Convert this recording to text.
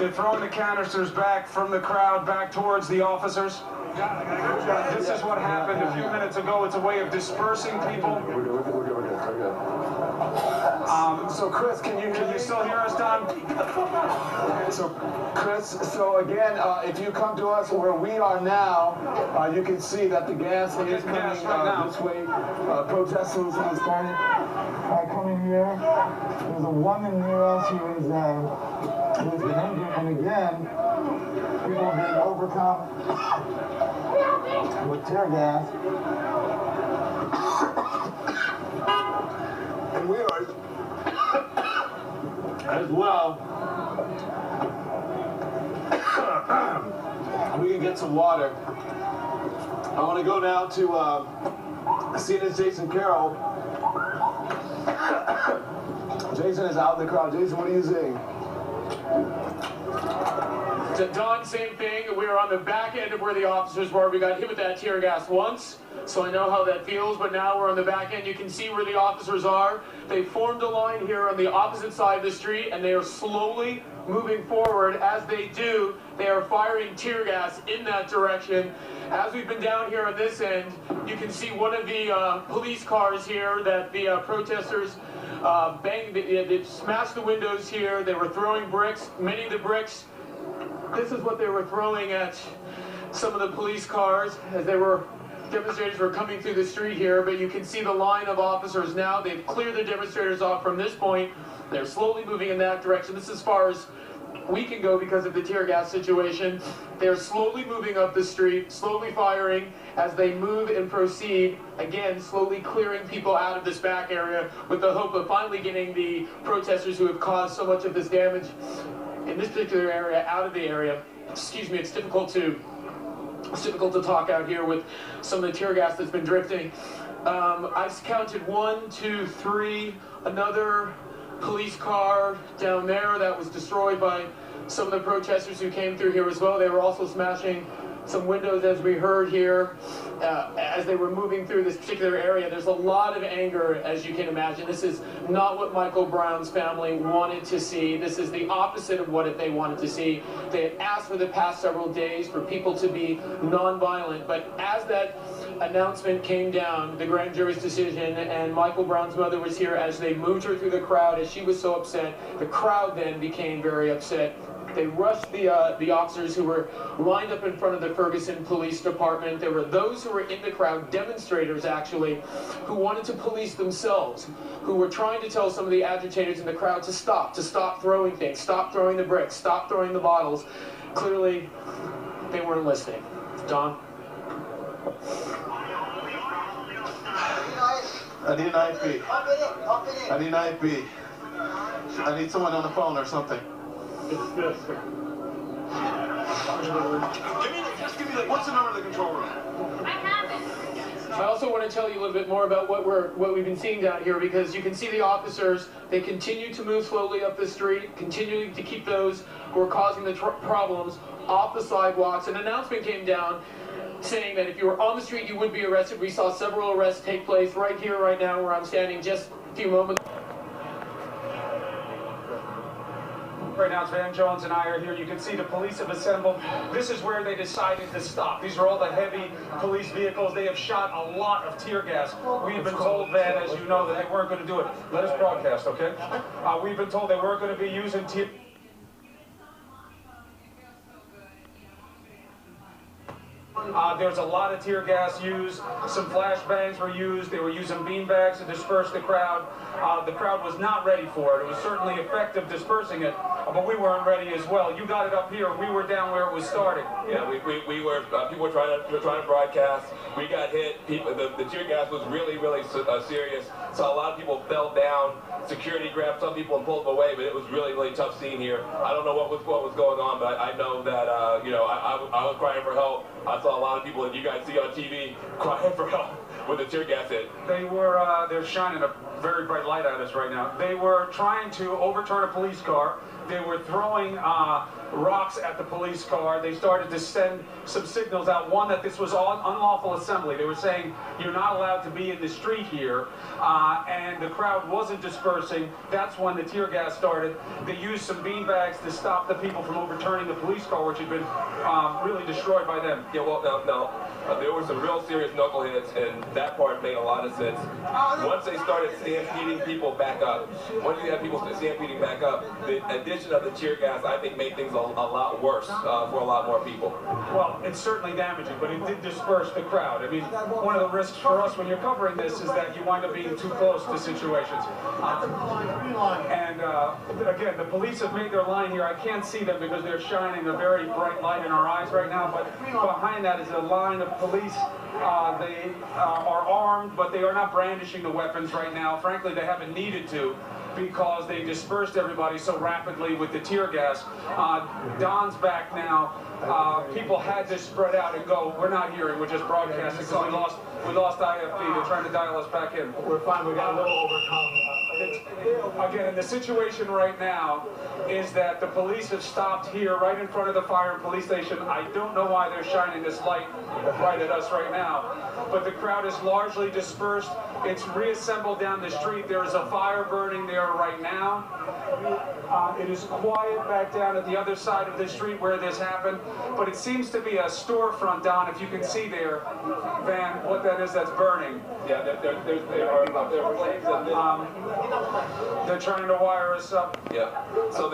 They're throwing the canisters back from the crowd back towards the officers. This is what happened a few minutes ago. It's a way of dispersing people. We're good. So Chris, can you still hear us, Don? So Chris, so again, if you come to us where we are now, you can see that the gas is coming this way. Protesters have started coming here. There's a woman near us who is been injured, and again, people are being overcome with tear gas. And we are as well. We can get some water. I want to go now to CNN's Jason Carroll. Jason is out in the crowd. Jason, what are you seeing? Don, same thing. We were on the back end of where the officers were. We got hit with that tear gas once, so I know how that feels, but now we're on the back end. You can see where the officers are. They formed a line here on the opposite side of the street, and they are slowly moving forward. As they do, they are firing tear gas in that direction. As we've been down here on this end, you can see one of the police cars here that the protesters banged. They smashed the windows here. They were throwing bricks. Many of the bricks, this is what they were throwing at some of the police cars as demonstrators were coming through the street here. But you can see the line of officers now. They've cleared the demonstrators off from this point. They're slowly moving in that direction. This is as far as we can go because of the tear gas situation. They're slowly moving up the street, slowly firing as they move and proceed, again, slowly clearing people out of this back area with the hope of finally getting the protesters who have caused so much of this damage in this particular area out of the area. Excuse me, it's difficult to talk out here with some of the tear gas that's been drifting. I counted 1, 2, 3, another police car down there that was destroyed by some of the protesters who came through here as well. They were also smashing some windows, as we heard here, as they were moving through this particular area. There's a lot of anger, as you can imagine. This is not what Michael Brown's family wanted to see. This is the opposite of what they wanted to see. They had asked for the past several days for people to be nonviolent, but as that announcement came down, the grand jury's decision, and Michael Brown's mother was here as they moved her through the crowd, as she was so upset, the crowd then became very upset. They rushed the officers who were lined up in front of the Ferguson Police Department. There were those who were in the crowd, demonstrators actually, who wanted to police themselves, who were trying to tell some of the agitators in the crowd to stop throwing things, stop throwing the bricks, stop throwing the bottles. Clearly, they weren't listening. Don? I need an IP. I need an IP. I need someone on the phone or something. It's this. Just give me what's the number of the control room? I have it. I also want to tell you a little bit more about what we've been seeing down here, because you can see the officers, they continue to move slowly up the street, continuing to keep those who are causing the problems off the sidewalks. An announcement came down saying that if you were on the street, you would be arrested. We saw several arrests take place right here, right now, where I'm standing just a few moments. Right now, Van Jones and I are here. You can see the police have assembled. This is where they decided to stop. These are all the heavy police vehicles. They have shot a lot of tear gas. We've been told, Van, as you know, that they weren't going to do it. Let us broadcast, okay? We've been told they weren't going to be using tear. There's a lot of tear gas used. Some flashbangs were used. They were using beanbags to disperse the crowd. The crowd was not ready for it. It was certainly effective dispersing it, but we weren't ready as well. You got it up here. We were down where it was starting. Yeah, we were. People were trying to broadcast. We got hit. The tear gas was really serious. So a lot of people fell down. Security grabbed some people and pulled them away, but it was really tough scene here. I don't know what was going on, but I know that I was crying for help. I saw a lot of people that you guys see on TV crying for help with the tear gas hit. They're shining a very bright light at us right now. They were trying to overturn a police car. They were throwing rocks at the police car. They started to send some signals out. One, that this was all unlawful assembly. They were saying you're not allowed to be in the street here, and the crowd wasn't dispersing. That's when the tear gas started. They used some beanbags to stop the people from overturning the police car, which had been really destroyed by them. Yeah, well, there were some real serious knuckleheads, and that part made a lot of sense. Once they started stampeding people back up, once you had people stampeding back up, the addition of the tear gas, I think, made things a lot worse for a lot more people. Well, it's certainly damaging, but it did disperse the crowd. I mean, one of the risks for us when you're covering this is that you wind up being too close to situations. And again, the police have made their line here. I can't see them because they're shining a very bright light in our eyes right now, but behind that is a line of police. They are armed, but they are not brandishing the weapons right now. Frankly, they haven't needed to, because they dispersed everybody so rapidly with the tear gas. Don's back now. People had to spread out and go. We're not hearing, we're just broadcasting, because we lost IFB. They're trying to dial us back in. We're fine, we got a little overcome. Again, the situation right now is that the police have stopped here right in front of the fire and police station. I don't know why they're shining this light right at us right now, but the crowd is largely dispersed. It's reassembled down the street. There is a fire burning there right now. It is quiet back down at the other side of the street where this happened, but it seems to be a storefront, Don, if you can see there, Van, what that is that's burning. Yeah, there are flames in this. They're trying to wire us up. Yeah. So